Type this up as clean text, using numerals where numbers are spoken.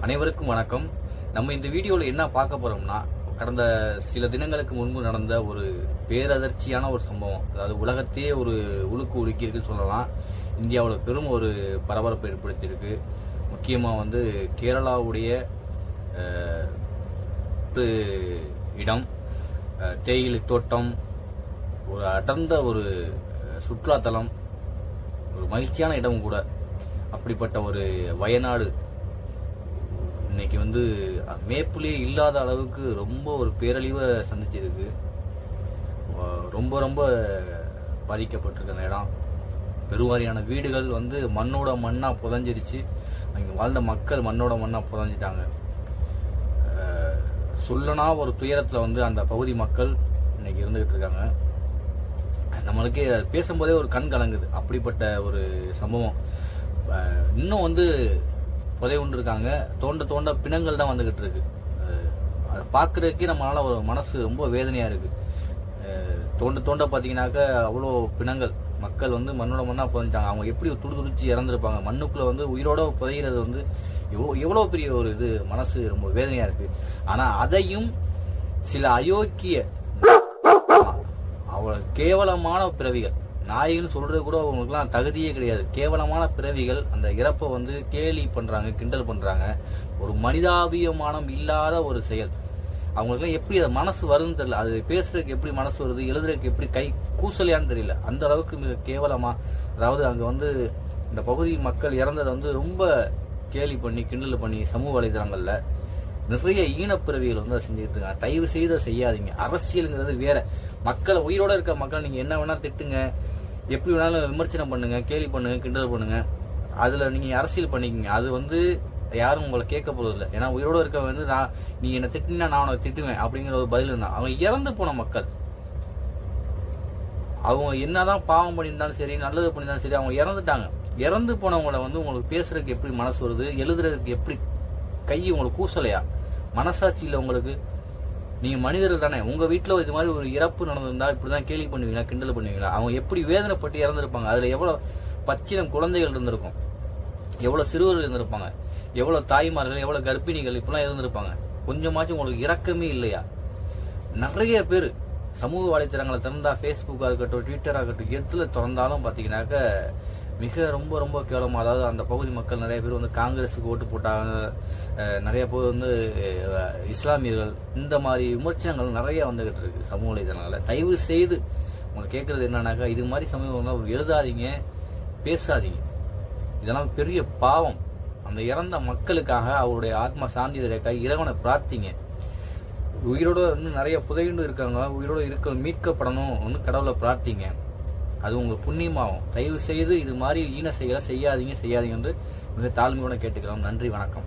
அனைவருக்கும் வணக்கம். நம்ம இந்த வீடியோவில் என்ன பார்க்க போறோம்னா, கடந்த சில தினங்களுக்கு முன்பு நடந்த ஒரு பேரதிர்ச்சியான ஒரு சம்பவம். அதாவது உலகத்தையே ஒரு உலுக்கு உலுக்கியிருக்கு சொல்லலாம். இந்தியாவில் பெரும் ஒரு பரபரப்பு ஏற்படுத்தியிருக்கு. முக்கியமாக கேரளாவுடைய இடம் தேயிலை தோட்டம், ஒரு அடர்ந்த ஒரு சுற்றுலாத்தலம், ஒரு மகிழ்ச்சியான இடம் கூட. அப்படிப்பட்ட ஒரு வயநாடு இன்னைக்கு மேப்பிலே இல்லாத அளவுக்கு ரொம்ப ஒரு பேரழிவை சந்திச்சிருக்கு. ரொம்ப ரொம்ப பாதிக்கப்பட்டிருக்கு அந்த இடம். பெருவாரியான வீடுகள் மண்ணோட மண்ணா புதஞ்சிருச்சு. அங்கே வாழ்ந்த மக்கள் மண்ணோட மண்ணா புதஞ்சிட்டாங்க. சொல்லனா ஒரு துயரத்தில் அந்த பகுதி மக்கள் இன்னைக்கு இருந்துகிட்டு இருக்காங்க. நம்மளுக்கே பேசும்போதே ஒரு கண் கலங்குது. அப்படிப்பட்ட ஒரு சம்பவம். இன்னும் புதை ஒன்று இருக்காங்க. தோண்ட தோண்ட பிணங்கள் தான் வந்துகிட்டு இருக்கு. அதை பார்க்கறதுக்கே நம்மளால ஒரு மனசு ரொம்ப வேதனையா இருக்கு. தோண்ட தோண்ட பார்த்தீங்கன்னாக்க அவ்வளோ பிணங்கள். மக்கள் மண்ணோட மண்ணா புதைஞ்சிட்டாங்க. அவங்க எப்படி துடிதுடிச்சு இறந்துருப்பாங்க. மண்ணுக்குள்ள உயிரோட புதைகிறது எவ்வளோ பெரிய ஒரு இது. மனசு ரொம்ப வேதனையா இருக்கு. ஆனா அதையும் சில அயோக்கிய அவ்வளவு கேவலமான பிறவிகள், நாயின்னு சொல்றது கூட அவங்களுக்குலாம் தகுதியே கிடையாது. கேவலமான பிறவிகள் அந்த இறப்பை கேலி பண்றாங்க, கிண்டல் பண்றாங்க. ஒரு மனிதாபிமானம் இல்லாத ஒரு செயல். அவங்களுக்குலாம் எப்படி அது மனசு வருதுன்னு தெரியல. அது பேசுறதுக்கு எப்படி மனசு வருது, எழுதுறதுக்கு எப்படி கை கூசலையான்னு தெரியல. அந்த அளவுக்கு மிக கேவலமா. அதாவது அங்க இந்த பகுதி மக்கள் இறந்ததை ரொம்ப கேலி பண்ணி கிண்டல் பண்ணி சமூக வலைதளங்கள்ல நிறைய ஈனப்பிறவிகள் அதை செஞ்சுட்டு இருக்காங்க. தயவு செய்து செய்யாதீங்க. அரசியலுங்கிறது வேற. மக்களை, உயிரோட இருக்க மக்கள் நீங்க என்ன வேணா திட்டுங்க, எப்படி வேணாலும் விமர்சனம் பண்ணுங்க, கேலி பண்ணுங்க, கிண்டல் பண்ணுங்க. அதுல நீங்க அரசியல் பண்ணிக்கங்க. அது யாரும் உங்களை கேட்க போறது இல்லை. ஏன்னா உயிரோட இருக்க நீ என்ன திட்டினா நான் உனக்கு திட்டுவேன் அப்படிங்கிற ஒரு பதில் இருந்தா. அவங்க இறந்து போன மக்கள், அவங்க என்னதான் பாவம் பண்ணியிருந்தாலும் சரி, நல்லது பண்ணியிருந்தாலும் சரி, அவங்க இறந்துட்டாங்க. இறந்து போனவங்களை உங்களுக்கு பேசுறதுக்கு எப்படி மனசு வருது, எழுதுறதுக்கு எப்படி கை உங்களுக்கு கூசலையா? மனசாட்சி இல்லை உங்களுக்கு? நீங்க மனிதர்கள் தானே. உங்க வீட்டுல இது மாதிரி ஒரு இறப்பு நடந்திருந்தா இப்படிதான் கேலி பண்ணுவீங்களா, கிண்டல் பண்ணுவீங்களா? அவங்க எப்படி வேதனைப்பட்டு இறந்திருப்பாங்க. அதுல எவ்வளவு பச்சிலம் குழந்தைகள் இருந்திருக்கும், எவ்வளவு சிறுவர்கள் இருந்திருப்பாங்க, எவ்வளவு தாய்மார்கள், எவ்வளவு கர்ப்பிணிகள் இப்பெல்லாம் இருந்திருப்பாங்க. கொஞ்சமாச்சும் உங்களுக்கு இரக்கமே இல்லையா? நிறைய பேர் சமூக வலைத்தளங்களை திறந்தா, பேஸ்புக்கா இருக்கட்டும், ட்விட்டரா இருக்கட்டும், எதுல திறந்தாலும் பாத்தீங்கன்னாக்க மிக ரொம்ப ரொம்ப கேவலமா. அதாவது அந்த பகுதி மக்கள் நிறைய பேர் காங்கிரஸுக்கு ஓட்டு போட்டாங்க. நிறைய பேர் இஸ்லாமியர்கள், இந்த மாதிரி விமர்சனங்கள் நிறைய வந்துகிட்டு இருக்கு சமூக வலைதளங்கள்ல. தயவு செய்து உங்களுக்கு கேட்கறது என்னன்னாக்கா, இது மாதிரி சமூகம் எழுதாதீங்க, பேசாதீங்க. இதெல்லாம் பெரிய பாவம். அந்த இறந்த மக்களுக்காக, அவருடைய ஆத்மா சாந்தியதற்காக இறைவனை பிரார்த்திங்க. உயிரோட நிறைய புதையுண்டு இருக்காங்க, உயிரோட மீட்கப்படணும் கடவுளை பிரார்த்திங்க. அது உங்களுக்கு புண்ணியமாகும். தயவு செய்து இது மாதிரி ஈன செய்யாதீங்க என்று மிக தாழ்மையோட கேட்டுக்கிறோம். நன்றி, வணக்கம்.